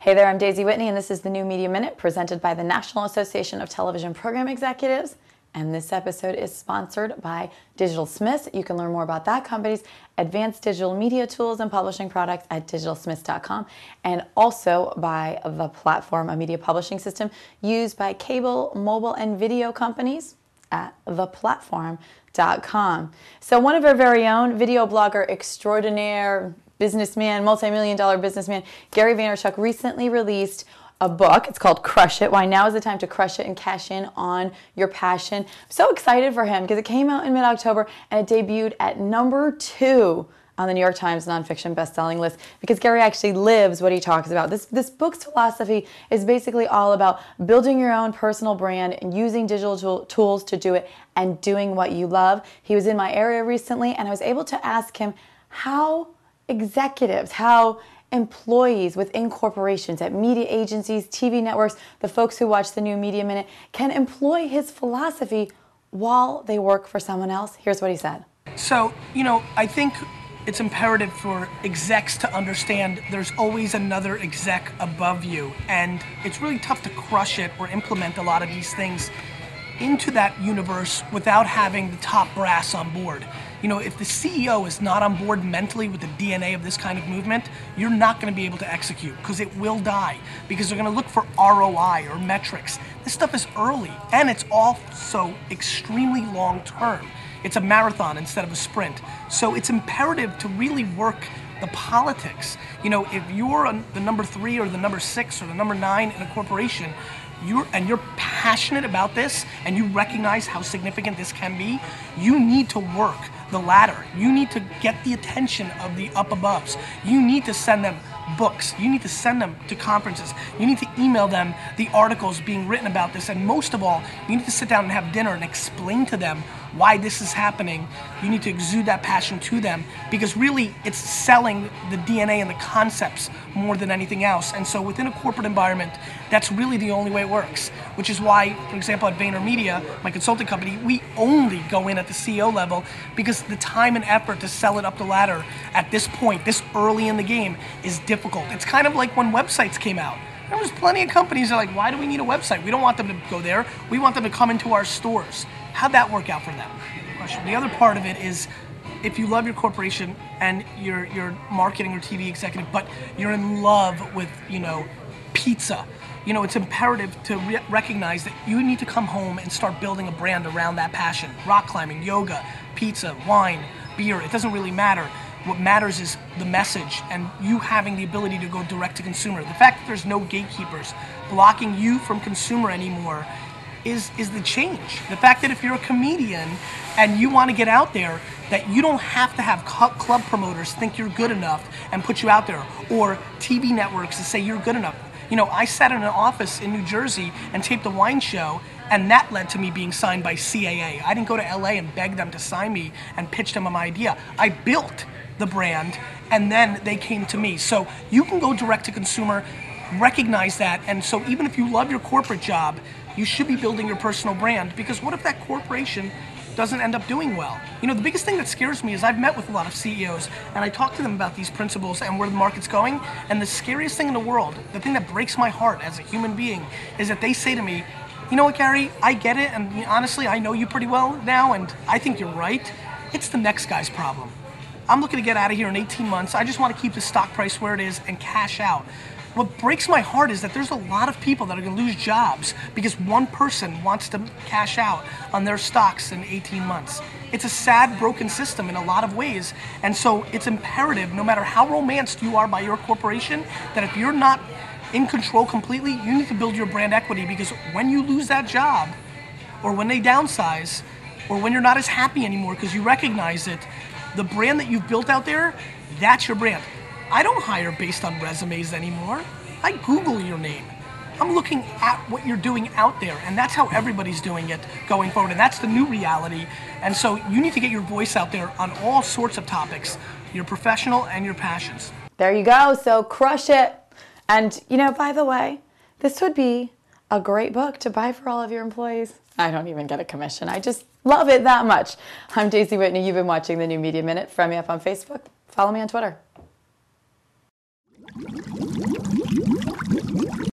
Hey there, I'm Daisy Whitney, and this is the New Media Minute presented by the National Association of Television Program Executives. And this episode is sponsored by Digital Smiths. You can learn more about that company's advanced digital media tools and publishing products at digitalsmiths.com, and also by The Platform, a media publishing system used by cable, mobile, and video companies at theplatform.com. So one of our very own video blogger extraordinaire, businessman, multi-million-dollar businessman, Gary Vaynerchuk recently released a book. It's called Crush It, Why Now is the Time to Crush It and Cash In on Your Passion. I'm so excited for him because it came out in mid-October and it debuted at #2 on the New York Times nonfiction bestselling list because Gary actually lives what he talks about. This book's philosophy is basically all about building your own personal brand and using digital tools to do it and doing what you love. He was in my area recently and I was able to ask him how executives, how employees within corporations, at media agencies, TV networks, the folks who watch the New Media Minute, can employ his philosophy while they work for someone else. Here's what he said. So, I think it's imperative for execs to understand there's always another exec above you, and it's really tough to crush it or implement a lot of these things into that universe without having the top brass on board. If the CEO is not on board mentally with the DNA of this kind of movement, you're not going to be able to execute because it will die, because they're going to look for ROI or metrics. This stuff is early and it's also extremely long term. It's a marathon instead of a sprint. So it's imperative to really work the politics. If you're the number 3 or the number 6 or the number 9 in a corporation, you're passionate about this and you recognize how significant this can be, you need to work the ladder. You need to get the attention of the up aboves. You need to send them books. You need to send them to conferences. You need to email them the articles being written about this. And most of all, you need to sit down and have dinner and explain to them why this is happening. You need to exude that passion to them because really it's selling the DNA and the concepts more than anything else. And so within a corporate environment, that's really the only way it works, which is why, for example, at VaynerMedia, my consulting company, we only go in at the CEO level because the time and effort to sell it up the ladder at this point, this early in the game, is difficult. It's kind of like when websites came out. There was plenty of companies that are like, why do we need a website? We don't want them to go there. We want them to come into our stores. How'd that work out for them? The other part of it is, if you love your corporation and you're marketing or TV executive, but you're in love with, pizza, it's imperative to recognize that you need to come home and start building a brand around that passion. Rock climbing, yoga, pizza, wine, beer, it doesn't really matter. What matters is the message and you having the ability to go direct to consumer. The fact that there's no gatekeepers blocking you from consumer anymore is the change. The fact that if you're a comedian and you want to get out there, that you don't have to have club promoters think you're good enough and put you out there, or TV networks to say you're good enough. I sat in an office in New Jersey and taped a wine show, and that led to me being signed by CAA. I didn't go to LA and beg them to sign me and pitch them my idea. I built the brand and then they came to me. So you can go direct to consumer, recognize that, and so even if you love your corporate job, you should be building your personal brand, because what if that corporation doesn't end up doing well? The biggest thing that scares me is I've met with a lot of CEOs and I talk to them about these principles and where the market's going, and the scariest thing in the world, the thing that breaks my heart as a human being, is that they say to me, you know what, Gary, I get it, and honestly, I know you pretty well now, and I think you're right. It's the next guy's problem. I'm looking to get out of here in 18 months. I just want to keep the stock price where it is and cash out. What breaks my heart is that there's a lot of people that are going to lose jobs because one person wants to cash out on their stocks in 18 months. It's a sad, broken system in a lot of ways. And so it's imperative, no matter how romanced you are by your corporation, that if you're not in control completely, you need to build your brand equity, because when you lose that job, or when they downsize, or when you're not as happy anymore because you recognize it, the brand that you've built out there, that's your brand. I don't hire based on resumes anymore. I Google your name. I'm looking at what you're doing out there, and that's how everybody's doing it going forward, and that's the new reality. And so you need to get your voice out there on all sorts of topics, your professional and your passions. There you go. So crush it. And, by the way, this would be a great book to buy for all of your employees. I don't even get a commission. I just love it that much. I'm Daisy Whitney. You've been watching the New Media Minute. Friend me up on Facebook. Follow me on Twitter.